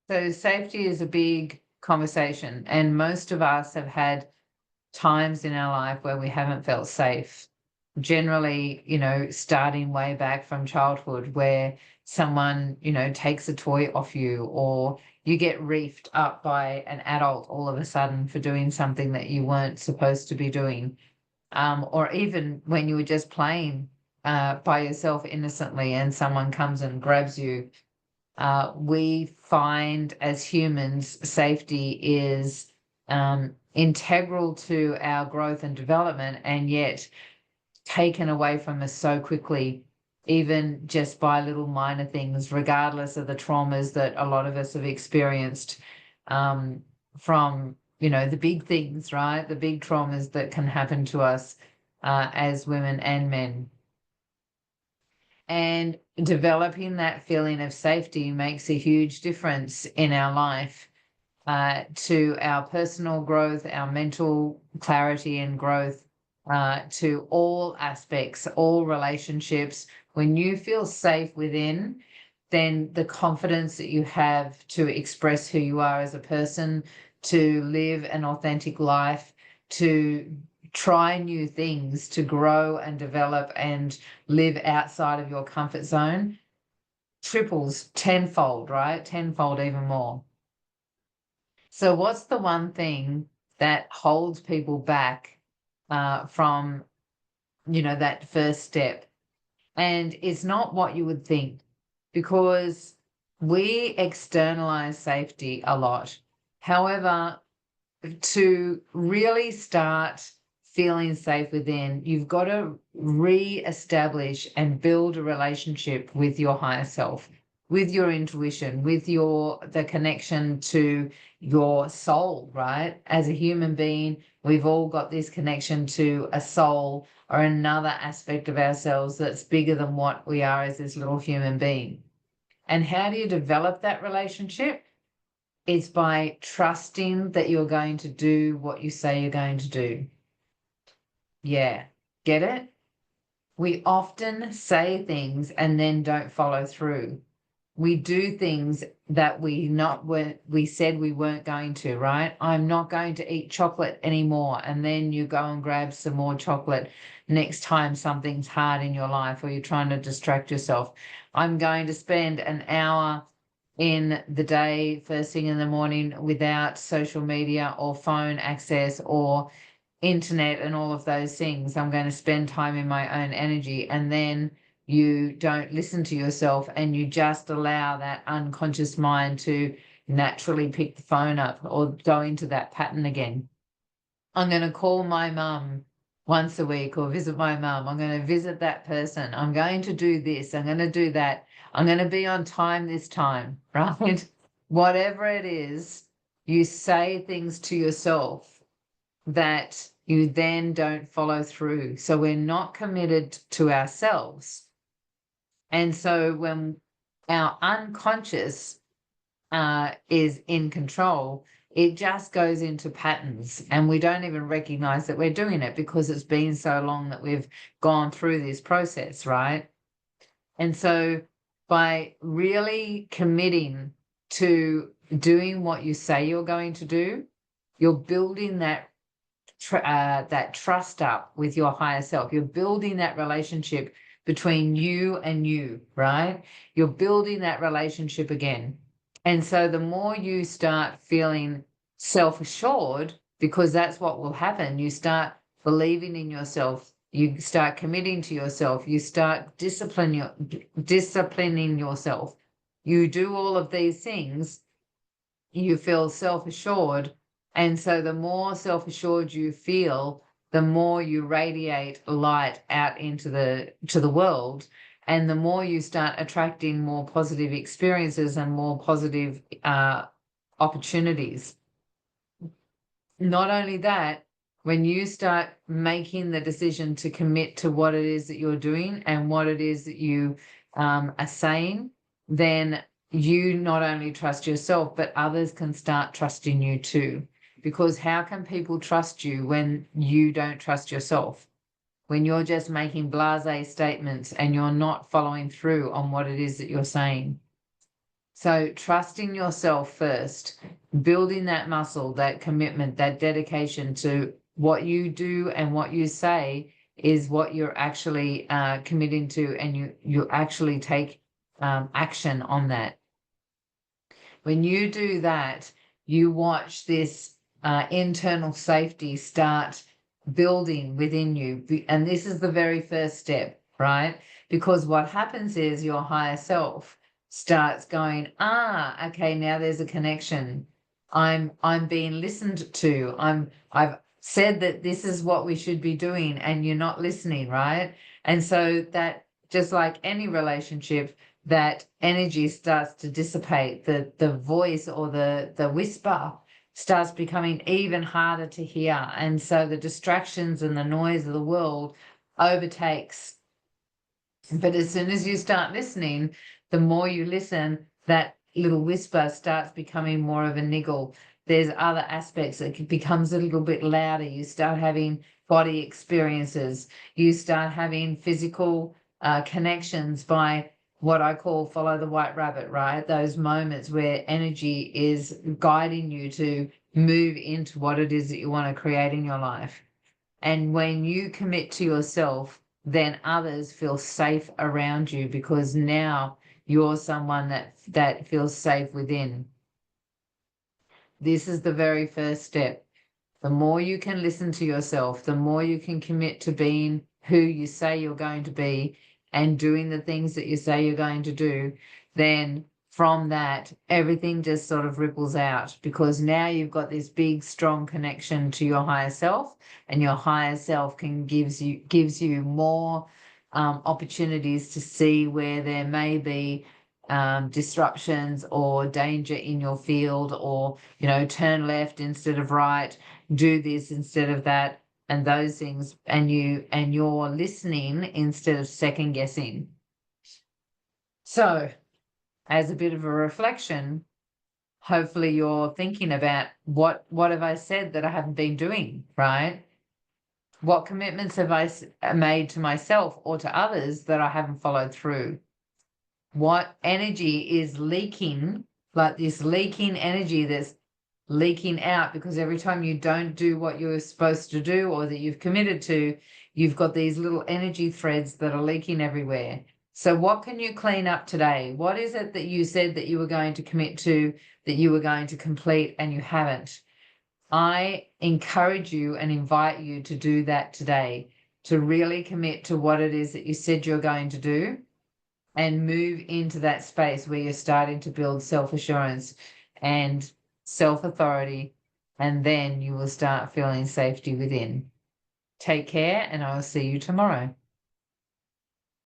So safety is a big conversation, and most of us have had times in our life where we haven't felt safe. Generally, starting way back from childhood where someone, takes a toy off you, or you get reefed up by an adult all of a sudden for doing something that you weren't supposed to be doing. Or even when you were just playing by yourself innocently and someone comes and grabs you. We find as humans, safety is integral to our growth and development, and yet taken away from us so quickly, even just by little minor things, regardless of the traumas that a lot of us have experienced from, the big things, right? The big traumas that can happen to us as women and men. And developing that feeling of safety makes a huge difference in our life, to our personal growth, our mental clarity and growth, to all aspects, all relationships. When you feel safe within, then the confidence that you have to express who you are as a person, to live an authentic life, to try new things, to grow and develop and live outside of your comfort zone, triples, tenfold, right? Tenfold, even more. So what's the one thing that holds people back from, that first step? And it's not what you would think, because we externalize safety a lot. However, to really start feeling safe within, you've got to re-establish and build a relationship with your higher self, with your intuition, with the connection to your soul, right? As a human being, we've all got this connection to a soul or another aspect of ourselves that's bigger than what we are as this little human being. And how do you develop that relationship? It's by trusting that you're going to do what you say you're going to do. Yeah, get it? We often say things and then don't follow through. We do things that we said we weren't going to, right? I'm not going to eat chocolate anymore. And then you go and grab some more chocolate next time something's hard in your life or you're trying to distract yourself. I'm going to spend an hour in the day, first thing in the morning, without social media or phone access or internet and all of those things. I'm going to spend time in my own energy. And then you don't listen to yourself and you just allow that unconscious mind to naturally pick the phone up or go into that pattern again. I'm going to call my mum once a week or visit my mum. I'm going to visit that person. I'm going to do this. I'm going to do that. I'm going to be on time this time, right? Whatever it is, you say things to yourself that you then don't follow through. So we're not committed to ourselves. And so when our unconscious is in control, it just goes into patterns and we don't even recognize that we're doing it because it's been so long that we've gone through this process, right? And so by really committing to doing what you say you're going to do, you're building that trust up with your higher self. You're building that relationship between you and you, right? You're building that relationship again. And so the more you start feeling self-assured, because that's what will happen, you start believing in yourself, you start committing to yourself, you start disciplining yourself. You do all of these things, you feel self-assured. And so the more self-assured you feel, the more you radiate light out into the world, and the more you start attracting more positive experiences and more positive opportunities. Not only that, when you start making the decision to commit to what it is that you're doing and what it is that you are saying, then you not only trust yourself, but others can start trusting you too. Because how can people trust you when you don't trust yourself? When you're just making blasé statements and you're not following through on what it is that you're saying. So trusting yourself first, building that muscle, that commitment, that dedication to what you do and what you say is what you're actually committing to, and you actually take action on that. When you do that, you watch this internal safety start building within you. And this is the very first step, right? Because what happens is your higher self starts going, okay, now there's a connection. I'm being listened to. I've said that this is what we should be doing, and you're not listening, right? And so that, just like any relationship, that energy starts to dissipate, the voice or the whisper starts becoming even harder to hear. And so the distractions and the noise of the world overtakes. But as soon as you start listening, the more you listen, that little whisper starts becoming more of a niggle. There's other aspects. It becomes a little bit louder. You start having body experiences. You start having physical connections by what I call follow the white rabbit, right? Those moments where energy is guiding you to move into what it is that you want to create in your life. And when you commit to yourself, then others feel safe around you, because now you're someone that feels safe within. This is the very first step. The more you can listen to yourself, the more you can commit to being who you say you're going to be and doing the things that you say you're going to do, then from that, everything just sort of ripples out, because now you've got this big, strong connection to your higher self, and your higher self gives you more opportunities to see where there may be disruptions or danger in your field, or, turn left instead of right, do this instead of that, and those things, and you're listening instead of second guessing. So, as a bit of a reflection, hopefully you're thinking about what have I said that I haven't been doing, right? What commitments have I made to myself or to others that I haven't followed through? What energy is leaking, like this leaking energy that's leaking out, because every time you don't do what you're supposed to do or that you've committed to, you've got these little energy threads that are leaking everywhere. So what can you clean up today? What is it that you said that you were going to commit to, that you were going to complete, and you haven't? I encourage you and invite you to do that today, to really commit to what it is that you said you're going to do, and move into that space where you're starting to build self-assurance and self-authority, and then you will start feeling safety within. Take care, and I will see you tomorrow.